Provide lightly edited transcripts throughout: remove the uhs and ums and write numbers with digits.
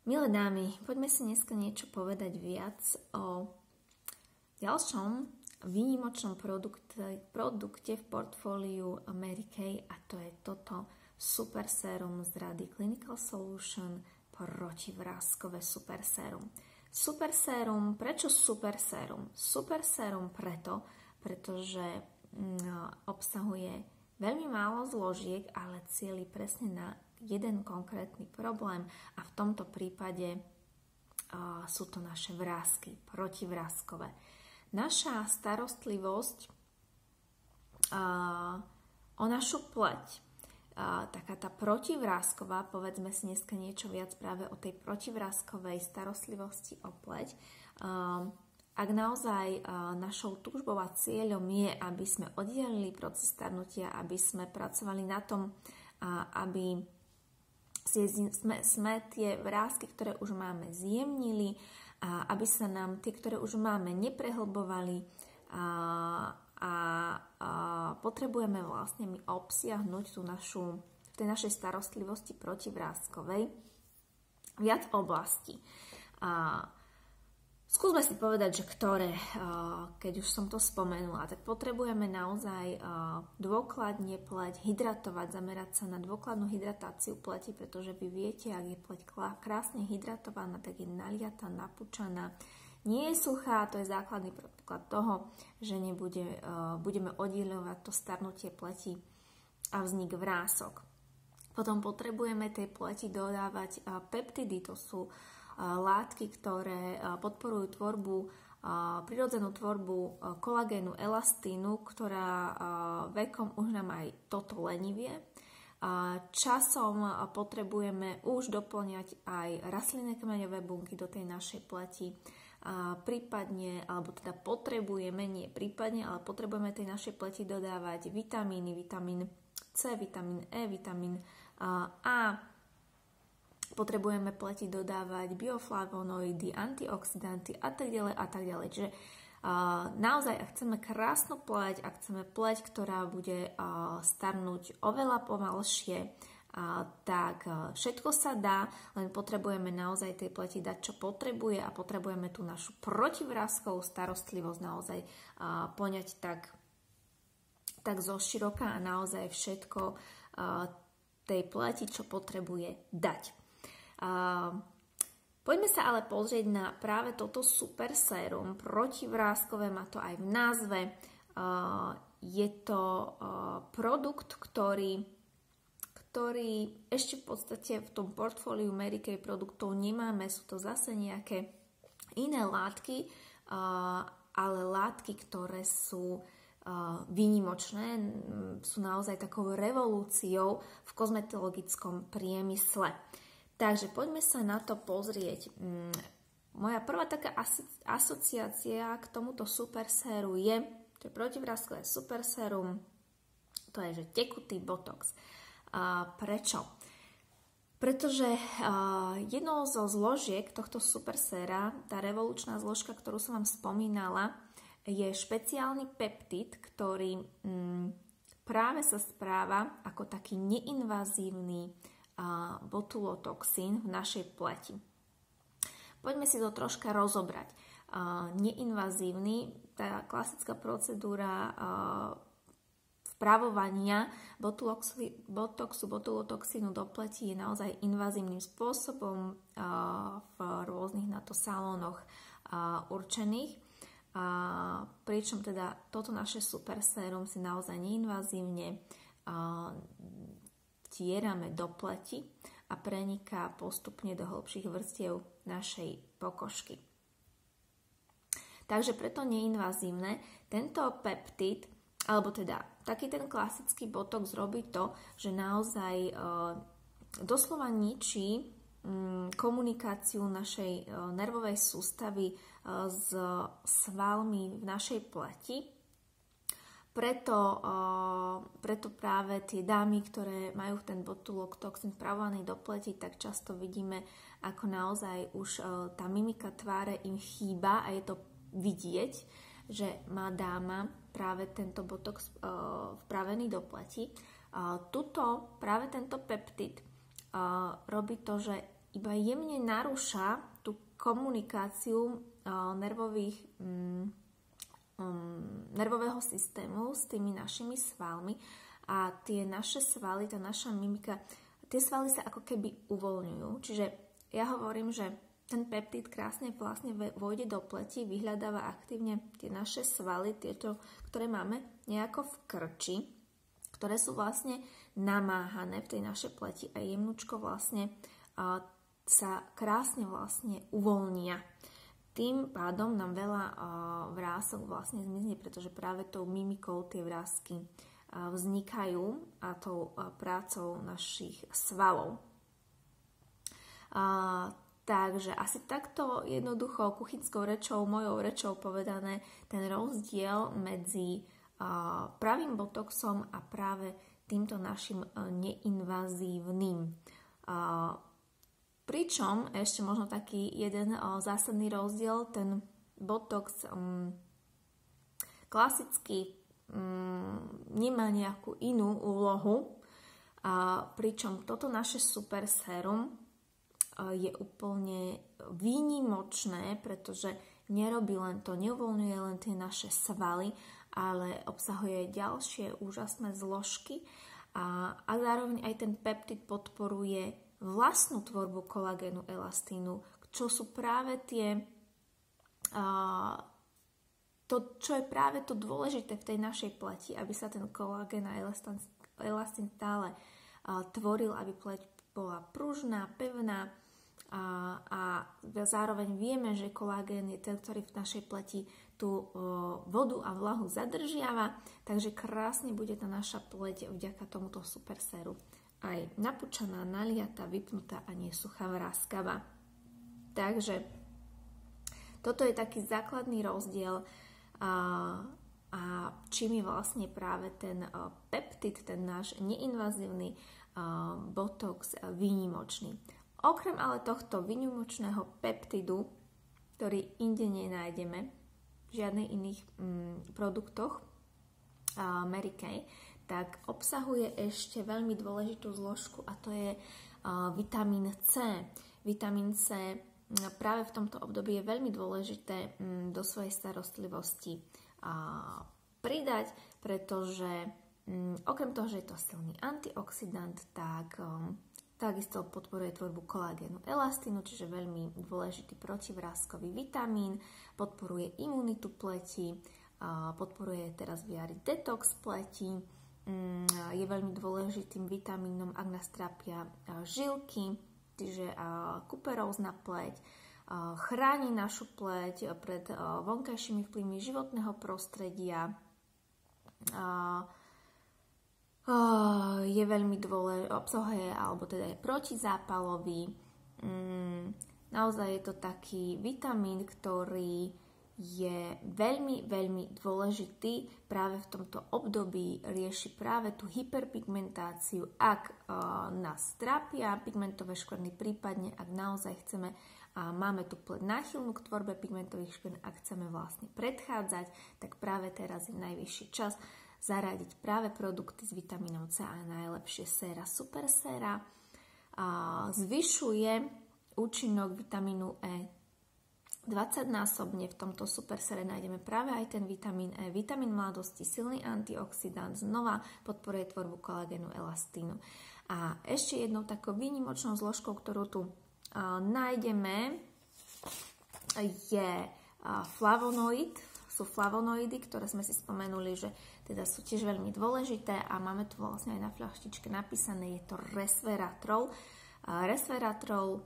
Milé dámy, poďme si dneska niečo povedať viac o ďalšom výnimočnom produkte v portfóliu Mary Kay, a to je toto super sérum z rady Clinical Solution, protivráscové super sérum. Super sérum, prečo super sérum? Super sérum pretože obsahuje veľmi málo zložiek, ale cieli presne na jeden konkrétny problém, a v tomto prípade sú to naše vrásky, protivrázkové. Naša starostlivosť o našu pleť, taká tá protivrásková, povedzme si dneska niečo viac práve o tej protivráskovej starostlivosti o pleť. Ak naozaj našou túžbou a cieľom je, aby sme oddialili proces starnutia, aby sme pracovali na tom, aby sme tie vrásky, ktoré už máme, zjemnili, aby sa nám tie, ktoré už máme, neprehlbovali, a potrebujeme vlastne obsiahnuť v tej našej starostlivosti protivráskovej viac oblastí. Skúsme si povedať, že ktoré, keď už som to spomenula, tak potrebujeme naozaj dôkladne pleť hydratovať, zamerať sa na dôkladnú hydratáciu pleti, pretože vy viete, ak je pleť krásne hydratovaná, tak je naliatá, napúčaná, nie je suchá. To je základný predpoklad toho, že budeme oddieľovať to starnutie pleti a vznik vrások. Potom potrebujeme tej pleti dodávať peptidy, to sú látky, ktoré podporujú prirodzenú tvorbu kolagénu, elastínu, ktorá vekom už nám aj toto lenivie. Časom potrebujeme už doplňať aj rastlinné kmeňové bunky do tej našej pleti. Prípadne, alebo teda ale potrebujeme tej našej pleti dodávať vitamíny, vitamín C, vitamín E, vitamín A. Potrebujeme pleti dodávať bioflavonoidy, antioxidanty a tak ďalej a tak ďalej. Čiže naozaj, ak chceme krásnu pleť, ak chceme pleť, ktorá bude starnúť oveľa pomalšie, tak všetko sa dá, len potrebujeme naozaj tej pleti dať, čo potrebuje, a potrebujeme tú našu protivráskovú starostlivosť naozaj poňať tak zoširoka a naozaj všetko tej pleti, čo potrebuje dať. Poďme sa ale pozrieť na práve toto super sérum protivráskové, má to aj v názve. Je to produkt, ktorý ešte v podstate v tom portfóliu Mary Kay produktov nemáme. Sú to zase nejaké iné látky, ale látky, ktoré sú výnimočné, sú naozaj takou revolúciou v kozmetologickom priemysle. Takže poďme sa na to pozrieť. Moja prvá taká asociácia k tomuto super séru je protivrázkové super sérum, to je, že tekutý botox. Prečo? Pretože jednou zo zložiek tohto super séra, tá revolučná zložka, ktorú som vám spomínala, je špeciálny peptid, ktorý práve sa správa ako taký neinvazívny botulotoxín v našej pleti. Poďme si to troška rozobrať. Neinvazívny, tá klasická procedúra vpravovania botulotoxínu do pleti je naozaj invazívnym spôsobom v rôznych na to salónoch určených. Pričom teda toto naše super sérum si naozaj neinvazívne vtierame do pleti a preniká postupne do hĺbších vrstiev našej pokožky. Takže preto neinvazívne. Tento peptid, alebo teda taký ten klasický botox robí to, že naozaj doslova ničí komunikáciu našej nervovej sústavy s svalmi v našej pleti. Preto práve tie dámy, ktoré majú ten botulotoxín vpravovaný do pleti, tak často vidíme, ako naozaj už tá mimika tváre im chýba, a je to vidieť, že má dáma práve tento botox vpravený do pleti. Práve tento peptid robí to, že iba jemne narúša tú komunikáciu nervového systému s tými našimi svalmi a tie naše svaly, tá naša mimika, tie svaly sa ako keby uvoľňujú. Čiže ja hovorím, že ten peptid krásne vlastne vojde do pleti, vyhľadáva aktívne tie naše svaly, tieto, ktoré máme nejako v krči, ktoré sú vlastne namáhané v tej našej pleti a jemnúčko vlastne sa krásne vlastne uvoľnia. Tým pádom nám veľa vrások vlastne zmizne, pretože práve tou mimikou tie vrásky vznikajú a tou prácou našich svalov. Takže asi takto jednoducho kuchynskou rečou, mojou rečou povedané, ten rozdiel medzi pravým botoxom a práve týmto našim neinvazívnym. Pričom ešte možno taký jeden zásadný rozdiel, ten botox klasicky nemá nejakú inú úlohu, pričom toto naše super sérum je úplne výnimočné, pretože nerobí len to, neuvoľňuje len tie naše svaly, ale obsahuje ďalšie úžasné zložky a zároveň aj ten peptid podporuje vlastnú tvorbu kolagénu, elastínu, čo sú práve tie čo je práve to dôležité v tej našej pleti, aby sa ten kolagén a elastín stále tvoril, aby pleť bola pružná, pevná a zároveň vieme, že kolagén je ten, ktorý v našej pleti tú vodu a vlahu zadržiava, takže krásne bude tá naša pleť vďaka tomuto super séru aj napúčaná, naliatá, vypnutá a nie suchá, vráskavá. Takže toto je taký základný rozdiel a čím je vlastne práve ten peptid, ten náš neinvazívny botox výnimočný. Okrem ale tohto výnimočného peptidu, ktorý inde nenájdeme v žiadnych iných produktoch Mary Kay, tak obsahuje ešte veľmi dôležitú zložku a to je vitamín C. Vitamín C práve v tomto období je veľmi dôležité do svojej starostlivosti pridať, pretože okrem toho, že je to silný antioxidant, tak takisto podporuje tvorbu kolagénu, elastínu, čiže veľmi dôležitý protivráskový vitamín, podporuje imunitu pleti, podporuje teraz v jari detox pleti, je veľmi dôležitým vitamínom, ak nás trápia žilky, čiže kuperózna pleť, chráni našu pleť pred vonkajšími vplyvmi životného prostredia, je veľmi dôležitý, obsahuje, alebo teda je protizápalový. Naozaj je to taký vitamín, ktorý je veľmi, veľmi dôležitý práve v tomto období, rieši práve tú hyperpigmentáciu, ak nás trápia pigmentové škvrny, prípadne ak naozaj chceme a máme tu pleť náchylnú k tvorbe pigmentových škvrn, ak chceme vlastne predchádzať, tak práve teraz je najvyšší čas zaradiť práve produkty s vitamínom C a najlepšie séra super séra. Zvyšuje účinok vitamínu E 20-násobne. V tomto super sére nájdeme práve aj ten vitamín E, vitamín mladosti, silný antioxidant, znova podporuje tvorbu kolagénu, elastínu. A ešte jednou takou výnimočnou zložkou, ktorú tu nájdeme, je flavonoid. Sú flavonoidy, ktoré sme si spomenuli, že teda sú tiež veľmi dôležité a máme tu vlastne aj na fľaštičke napísané, je to resveratrol. Resveratrol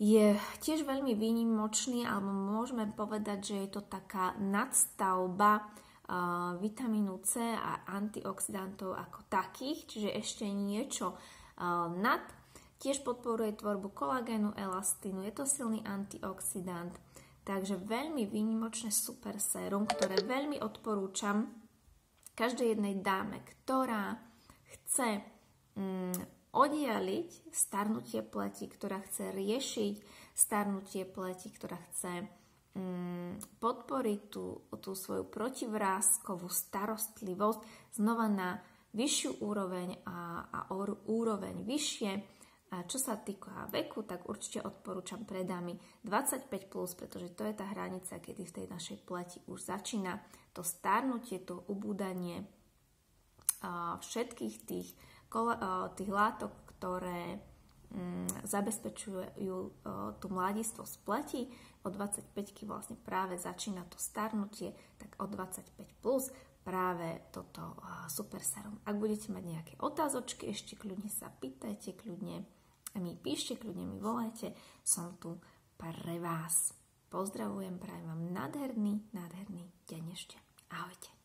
je tiež veľmi výnimočný, alebo môžeme povedať, že je to taká nadstavba vitamínu C a antioxidantov ako takých, čiže ešte niečo nad. Tiež podporuje tvorbu kolagénu, elastínu, je to silný antioxidant, takže veľmi výnimočné super sérum, ktoré veľmi odporúčam každej jednej dáme, ktorá chce oddialiť starnutie pleti, ktorá chce riešiť starnutie pleti, ktorá chce podporiť tú svoju protivráskovú starostlivosť znova na vyššiu úroveň a úroveň vyššie. A čo sa týka veku, tak určite odporúčam pre dámy 25+, pretože to je tá hranica, kedy v tej našej pleti už začína to starnutie, to ubúdanie všetkých tých látok, ktoré zabezpečujú tú mladistvosť pleti. Od 25-ky vlastne práve začína to starnutie, tak od 25+ práve toto super serum. Ak budete mať nejaké otázočky, ešte kľudne sa pýtajte, kľudne mi píšte, kľudne mi volajte, som tu pre vás. Pozdravujem, prajem vám nádherný deň ešte. Ahojte.